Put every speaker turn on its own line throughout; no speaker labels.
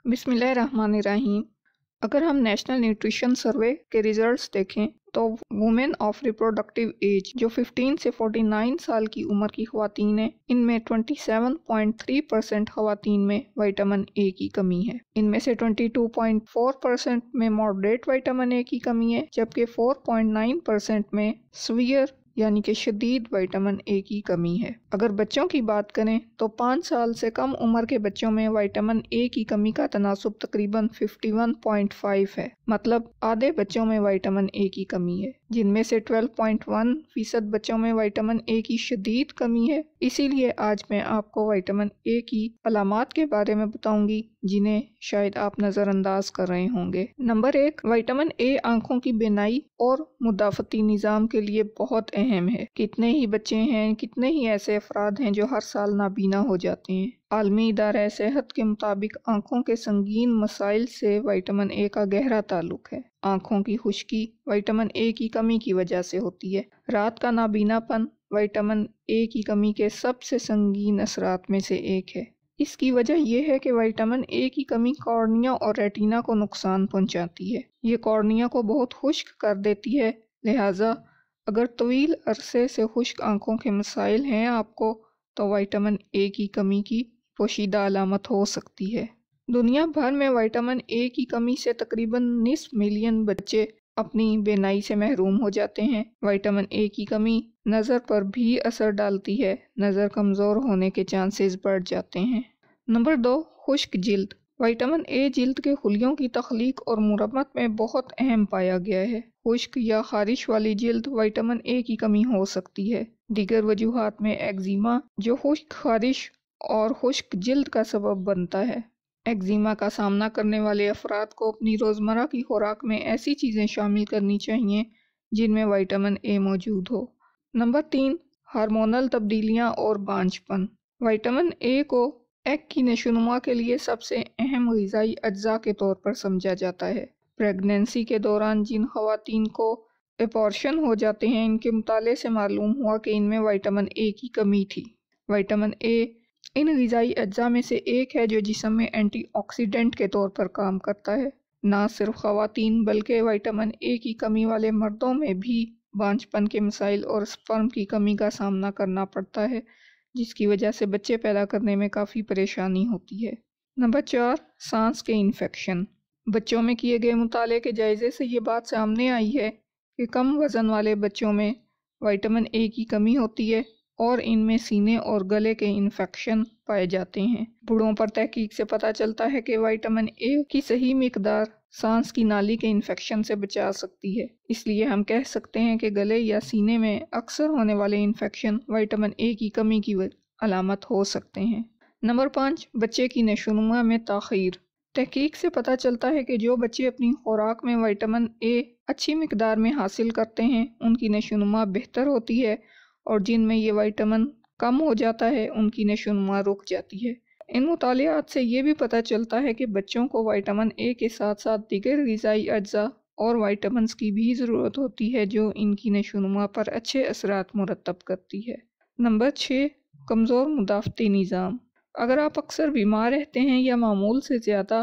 بسم اللہ الرحمن الرحیم۔ اگر ہم نیشنل نیوٹریشن سروے کے ریزلٹس دیکھیں تو وومن آف ریپروڈکٹیو ایج جو 15 سے 49 سال کی عمر کی خواتین ہیں، ان میں 27.3% خواتین میں وائٹامن اے کی کمی ہے۔ ان میں سے 22.4% میں ماڈریٹ وائٹامن اے کی کمی ہے، جبکہ 4.9% میں سویئر یعنی کہ شدید وائٹامن اے کی کمی ہے۔ اگر بچوں کی بات کریں تو 5 سال سے کم عمر کے بچوں میں وائٹامن اے کی کمی کا تناسب تقریباً 51.5 ہے، مطلب آدھے بچوں میں وائٹامن اے کی کمی ہے، جن میں سے 12.1% بچوں میں وائٹامن اے کی شدید کمی ہے۔ اسی لیے آج میں آپ کو وائٹامن اے کی علامات کے بارے میں بتاؤں گی جنہیں شاید آپ نظر انداز کر رہے ہوں گے۔ نمبر 1، وائٹامن اے آنکھوں کی بینائی اور مدافعتی نظام کے لیے بہت اہم ہے۔ کتنے ہی بچے ہیں، کتنے ہی ایسے افراد ہیں جو ہر سال نابینا ہو جاتے ہیں۔ عالمی ادارہ صحت کے مطابق آنکھوں کے سنگین مسائل سے وائٹامن اے کا گہرا تعلق ہے۔ آنکھوں کی خشکی وائٹامن اے کی کمی کی وجہ سے ہوتی ہے۔ رات کا نابینا پن وائٹامن اے کی کمی کے سب سے سنگین اثرات میں سے ایک ہے۔ اس کی وجہ یہ ہے کہ وائٹامن اے کی کمی کارنیا اور ریٹینا کو نقصان پہنچاتی ہے۔ یہ کارنیا کو بہت خشک کر دیتی ہے، لہٰذا اگر طویل عرصے سے خشک آنکھوں کے مسائل ہیں آپ کو تو وائٹامن اے کی کمی کی پوشیدہ علامت ہو سکتی ہے۔ دنیا بھر میں وائٹامن اے کی کمی سے تقریباً نصف ملین بچے اپنی بینائی سے محروم ہو جاتے ہیں۔ وائٹامن اے کی کمی نظر پر بھی اثر ڈالتی ہے، نظر کمزور ہونے کے چانسز بڑھ جاتے ہیں۔ نمبر 2، خشک جلد۔ وائٹامن اے جلد کے خلیوں کی تخلیق اور مرمت میں بہت اہم پایا گیا ہے۔ خشک یا خارش والی جلد وائٹامن اے کی کمی ہو سکتی ہے۔ دیگر وجوہات میں ایگزیما جو خشک خارش اور خشک جلد کا سبب بنتا ہے۔ ایگزیما کا سامنا کرنے والے افراد کو اپنی روزمرہ کی خوراک میں ایسی چیزیں شامل کرنی چاہیے جن میں وائٹامن اے موجود ہو۔ نمبر 3، ہارمونل تبدیلیاں اور بانجھ پن۔ وائٹامن اے کو ایگ کی نشوونما کے لیے سب سے اہم غذائی اجزاء کے طور پر سمجھا جاتا ہے۔ پریگنینسی کے دوران جن خواتین کو ایبارشن ہو جاتے ہیں، ان کے مطالعے سے معلوم ہوا کہ ان میں وائٹامن اے کی کمی تھی۔ وائٹامن اے ان غذائی اجزاء میں سے ایک ہے جو جسم میں اینٹی آکسیڈنٹ کے طور پر کام کرتا ہے۔ نہ صرف خواتین بلکہ وائٹامن اے کی کمی والے مردوں میں بھی بانجھ پن کے مسائل اور سپرم کی کمی کا سامنا کرنا پڑتا ہے، جس کی وجہ سے بچے پیدا کرنے میں کافی پریشانی ہوتی ہے۔ نمبر 4، سانس کے انفیکشن۔ بچوں میں کیے گئے مطالعے کے جائزے سے یہ بات سامنے آئی ہے کہ کم وزن والے بچوں میں وائٹامن اے کی کمی ہوتی ہے اور ان میں سینے اور گلے کے انفیکشن پائے جاتے ہیں۔ بوڑھوں پر تحقیق سے پتہ چلتا ہے کہ وائٹامن اے کی صحیح مقدار سانس کی نالی کے انفیکشن سے بچا سکتی ہے۔ اس لیے ہم کہہ سکتے ہیں کہ گلے یا سینے میں اکثر ہونے والے انفیکشن وائٹامن اے کی کمی کی علامت ہو سکتے ہیں۔ نمبر 5، بچے کی نشوونما میں تاخیر۔ تحقیق سے پتہ چلتا ہے کہ جو بچے اپنی خوراک میں وائٹامن اے اچھی مقدار میں حاصل کرتے ہیں، ان کی نشوونما بہتر ہوتی ہے، اور جن میں یہ وائٹامن کم ہو جاتا ہے ان کی نشوونما رک جاتی ہے۔ ان مطالعات سے یہ بھی پتہ چلتا ہے کہ بچوں کو وائٹامن اے کے ساتھ ساتھ دیگر غذائی اجزاء اور وائٹامنز کی بھی ضرورت ہوتی ہے جو ان کی نشوونما پر اچھے اثرات مرتب کرتی ہے۔ نمبر 6، کمزور مدافعتی نظام۔ اگر آپ اکثر بیمار رہتے ہیں یا معمول سے زیادہ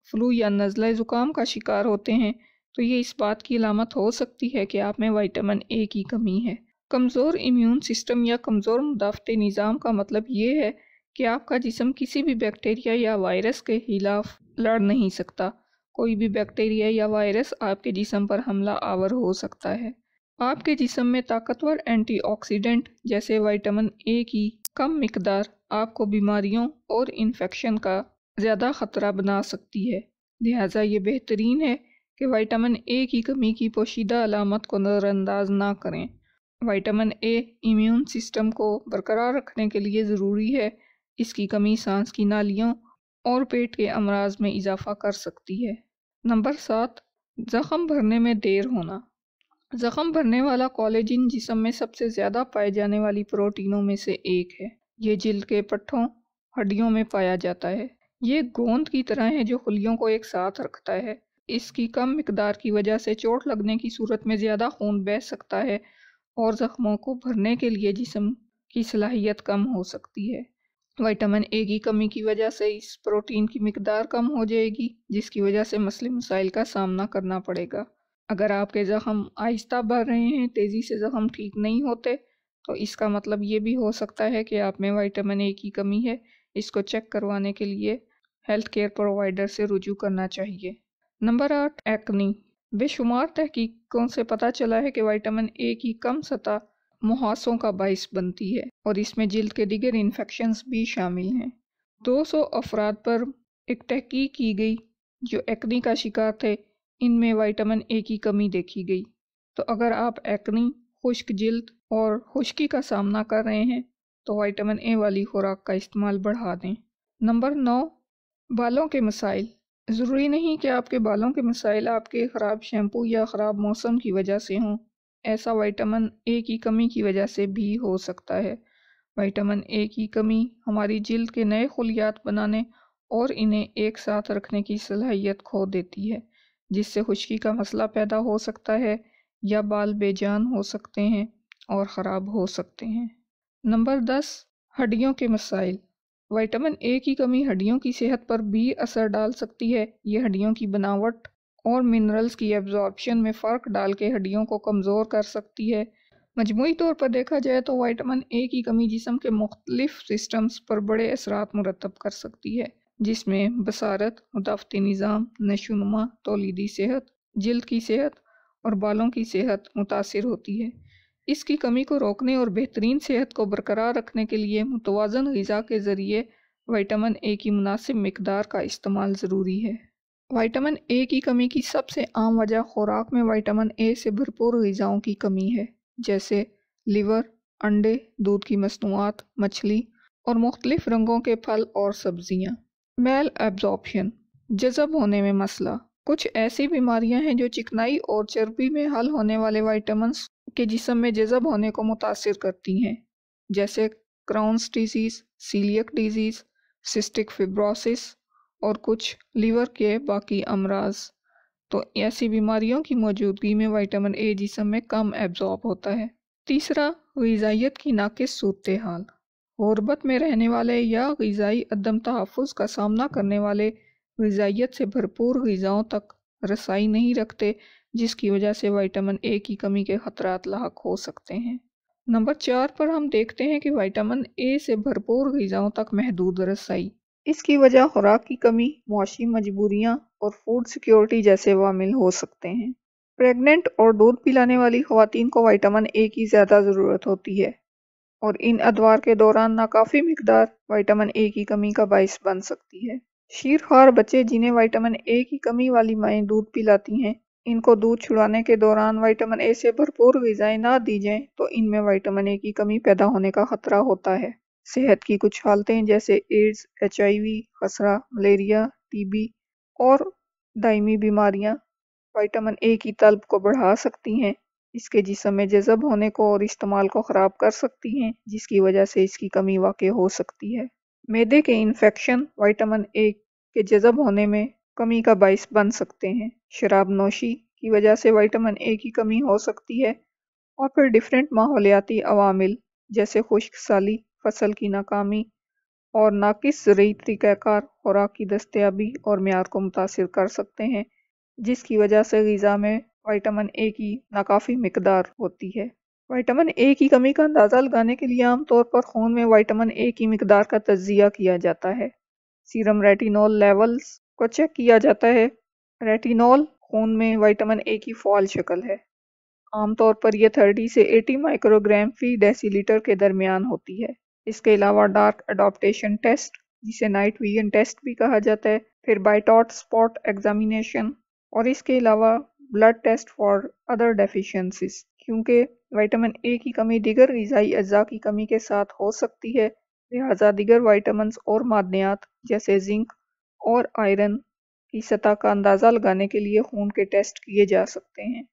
فلو یا نزلہ زکام کا شکار ہوتے ہیں تو یہ اس بات کی علامت ہو سکتی ہے کہ آپ میں وائٹامن اے کی کمی ہے۔ کمزور امیون سسٹم یا کمزور مدافعتی نظام کا مطلب یہ ہے کہ آپ کا جسم کسی بھی بیکٹیریا یا وائرس کے خلاف لڑ نہیں سکتا۔ کوئی بھی بیکٹیریا یا وائرس آپ کے جسم پر حملہ آور ہو سکتا ہے۔ آپ کے جسم میں طاقتور اینٹی آکسیڈنٹ جیسے وائٹامن اے کی کم مقدار آپ کو بیماریوں اور انفیکشن کا زیادہ خطرہ بنا سکتی ہے، لہٰذا یہ بہترین ہے کہ وائٹامن اے کی کمی کی پوشیدہ علامت کو نظر انداز نہ کریں۔ وائٹامن اے امیون سسٹم کو برقرار رکھنے کے لیے ضروری ہے۔ اس کی کمی سانس کی نالیوں اور پیٹ کے امراض میں اضافہ کر سکتی ہے۔ نمبر 7، زخم بھرنے میں دیر ہونا۔ زخم بھرنے والا کولیجن جسم میں سب سے زیادہ پائے جانے والی پروٹینوں میں سے ایک ہے۔ یہ جلد کے پٹھوں، ہڈیوں میں پایا جاتا ہے۔ یہ گوند کی طرح ہے جو خلیوں کو ایک ساتھ رکھتا ہے۔ اس کی کم مقدار کی وجہ سے چوٹ لگنے کی صورت میں زیادہ خون بہہ سکتا ہے اور زخموں کو بھرنے کے لیے جسم کی صلاحیت کم ہو سکتی ہے۔ विटामिन ए की कमी की वजह से इस प्रोटीन की मिकदार कम हो जाएगी, जिसकी वजह से मसले मसाइल का सामना करना पड़ेगा। अगर आपके ज़ख़म आहिस्ता बढ़ रहे हैं, तेज़ी से ज़ख़म ठीक नहीं होते, तो इसका मतलब ये भी हो सकता है कि आप में विटामिन ए की कमी है। इसको चेक करवाने के लिए हेल्थ केयर प्रोवाइडर से रुजू करना चाहिए। Number 8, acne. बेशुमार तहकीकों से पता चला है कि विटामिन ए की कम सतह मुहासों का बाइस बनती है और इसमें जिल्द के दीगर इन्फेक्शंस भी शामिल हैं। 200 अफराद पर एक तहकीक की गई जो एक्नी का शिकार थे, इनमें विटामिन ए की कमी देखी गई। तो अगर आप एक्नी, खुश्क जिल्द और खुश्की का सामना कर रहे हैं तो विटामिन ए वाली खुराक का इस्तेमाल बढ़ा दें। नंबर 9, बालों के मसाइल। ज़रूरी नहीं कि आपके बालों के मसाइल आपके ख़राब शैम्पू या ख़राब मौसम की वजह से हों, ऐसा विटामिन ए की कमी की वजह से भी हो सकता है। विटामिन ए की कमी हमारी जिल्द के नए खलियात बनाने और इन्हें एक साथ रखने की सलाहियत खो देती है, जिससे खुश्की का मसला पैदा हो सकता है या बाल बेजान हो सकते हैं और ख़राब हो सकते हैं। नंबर 10, हड्डियों के मसाइल। विटामिन ए की कमी हड्डियों की सेहत पर भी असर डाल सकती है। ये हड्डियों की बनावट और मिनरल्स की एब्जॉर्प्शन में फ़र्क डाल के हड्डियों को कमज़ोर कर सकती है। मजमूई तौर पर देखा जाए तो विटामिन ए की कमी जिस्म के मुख्तलिफ सिस्टम्स पर बड़े असरात मुरतब कर सकती है, जिसमें बसारत, मुदाफ़ती निज़ाम, नशोनुमा, तौलीदी सेहत, जिल्द की सेहत और बालों की सेहत मुतासिर होती है। इसकी कमी को रोकने और बेहतरीन सेहत को बरकरार रखने के लिए मुतवाज़न ग़िज़ा के ज़रिए विटामिन ए की मुनासिब मिकदार का इस्तेमाल ज़रूरी है। विटामिन ए की कमी की सबसे आम वजह खुराक में विटामिन ए से भरपूर ग़िज़ाओं की कमी है, जैसे लिवर, अंडे, दूध की मसनूआत, मछली और मुख्तलिफ रंगों के फल और सब्ज़ियाँ। मेल एब्जॉर्प्शन, जज़ब होने में मसला। कुछ ऐसी बीमारियां हैं जो चिकनाई और चर्बी में हल होने वाले विटामिन्स के जिस्म में जज़ब होने को मुतासिर करती हैं, जैसे Crohn's disease, coeliac disease, cystic fibrosis और कुछ लीवर के बाकी अमराज। तो ऐसी बीमारियों की मौजूदगी में विटामिन ए जिस्म में कम एब्जॉर्ब होता है। तीसरा, ग़िज़ाइयत की नाक़िस सूरत हाल। गुर्बत में रहने वाले या ग़िज़ाई अदम तहफ़्फ़ुज़ का सामना करने वाले ग़िज़ाइयत से भरपूर ग़िज़ाओं तक रसाई नहीं रखते, जिसकी वजह से विटामिन ए की कमी के ख़तरात लाहक हो सकते हैं। नंबर 4 पर हम देखते हैं कि विटामिन ए से भरपूर ग़िज़ाओं तक महदूद रसाई। इसकी वजह खुराक की कमी, मुआशी मजबूरियाँ और फूड सिक्योरिटी जैसे वामिल हो सकते हैं। प्रेग्नेंट और दूध पिलाने वाली ख़वातीन को विटामिन ए की ज़्यादा ज़रूरत होती है और इन अदवार के दौरान नाकाफ़ी मिकदार विटामिन ए की कमी का बाइस बन सकती है। शीरख्वार बच्चे जिन्हें विटामिन ए की कमी वाली माएँ दूध पिलाती हैं, इनको दूध छुड़ाने के दौरान विटामिन ए से भरपूर ग़िज़ाएँ ना दी जाएँ तो इनमें विटामिन ए की कमी पैदा होने का ख़तरा होता है। सेहत की कुछ हालतें जैसे एड्स, HIV, खसरा, मलेरिया, TB और दायमी बीमारियाँ विटामिन ए की तलब को बढ़ा सकती हैं, इसके जिस्म में जज़ब होने को और इस्तेमाल को ख़राब कर सकती हैं, जिसकी वजह से इसकी कमी वाक़ई हो सकती है। मैदे के इन्फेक्शन विटामिन ए के जज़ब होने में कमी का बाइस बन सकते हैं। शराब नोशी की वजह से विटामिन ए की कमी हो सकती है और फिर डिफरेंट माहौलियाती अवामिल जैसे खुश्क साली, फसल की नाकामी और नाकिस ज़रूरी तरीक़ाकार खुराक की दस्तयाबी और म्यार को मुतासिर कर सकते हैं, जिसकी वजह से ग़िज़ा में विटामिन ए की नाकाफ़ी मिकदार होती है। विटामिन ए की कमी का अंदाज़ा लगाने के लिए आम तौर पर खून में विटामिन ए की मिकदार का तज्ज़िया किया जाता है। सीरम रेटिनॉल लेवल्स को चेक किया जाता है। रेटिनॉल खून में विटामिन ए की फ़ॉल शक्ल है। आमतौर पर यह 30 से 80 माइक्रोग्राम फ़ी डेसीलीटर के दरमियान होती है। इसके अलावा डार्क एडॉप्टेशन टेस्ट, जिसे नाइट विजन टेस्ट भी कहा जाता है, फिर बाइटॉट स्पॉट एग्जामिनेशन और इसके अलावा blood test for other deficiencies. क्योंकि विटामिन ए की कमी दिगर ग़िज़ाई अज़्ज़ा की कमी के साथ हो सकती है, लिहाजा दिगर विटामिन्स और मादनियात जैसे जिंक और आयरन की सतह का अंदाज़ा लगाने के लिए खून के टेस्ट किए जा सकते हैं।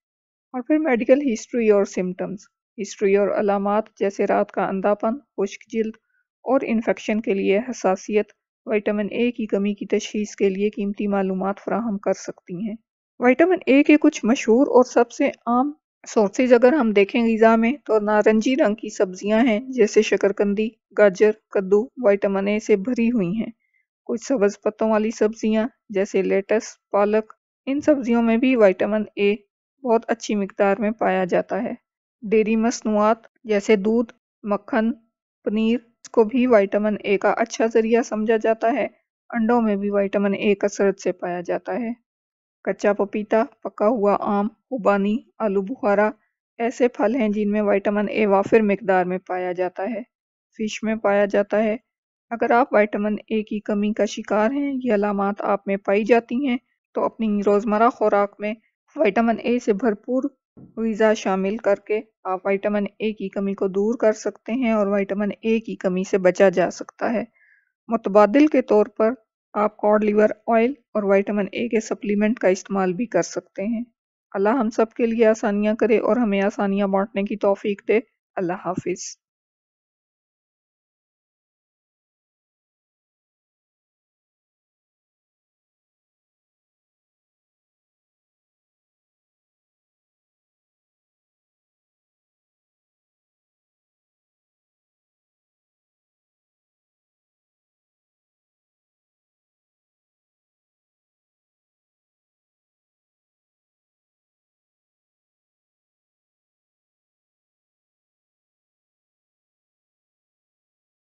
और फिर मेडिकल हिस्ट्री और सिम्टम्स, हिस्ट्री और अलामात जैसे रात का अंधापन, खुश्क जिल्द और इन्फेक्शन के लिए हसासियत विटामिन ए की कमी की तशख़ीस के लिए कीमती मालूमात फराहम कर सकती हैं। विटामिन ए के कुछ मशहूर और सबसे आम सोर्सेज अगर हम देखें ग़िज़ा में तो नारंगी रंग की सब्जियां हैं जैसे शकरकंदी, गाजर, कद्दू विटामिन ए से भरी हुई हैं। कुछ सब्ज पत्तों वाली सब्जियां जैसे लेटस, पालक, इन सब्जियों में भी विटामिन ए बहुत अच्छी मिकदार में पाया जाता है। डेयरी मसनूआत जैसे दूध, मक्खन, पनीर को भी विटामिन ए का अच्छा जरिया समझा जाता है। अंडों में भी विटामिन ए कसरत से पाया जाता है। कच्चा पपीता, पका हुआ आम, खुबानी, आलू बुखारा ऐसे फल हैं जिनमें विटामिन ए वाफिर मिकदार में पाया जाता है। फिश में पाया जाता है। अगर आप विटामिन ए की कमी का शिकार हैं, ये अलामात आप में पाई जाती हैं, तो अपनी रोज़मर्रा खुराक में विटामिन ए से भरपूर ग़िज़ा शामिल करके आप विटामिन ए की कमी को दूर कर सकते हैं और विटामिन ए की कमी से बचा जा सकता है। मुतबादिल के तौर पर आप कॉड लिवर ऑयल और विटामिन ए के सप्लीमेंट का इस्तेमाल भी कर सकते हैं। अल्लाह हम सब के लिए आसानियाँ करे और हमें आसानियाँ बांटने की तौफीक दे। अल्लाह हाफिज़।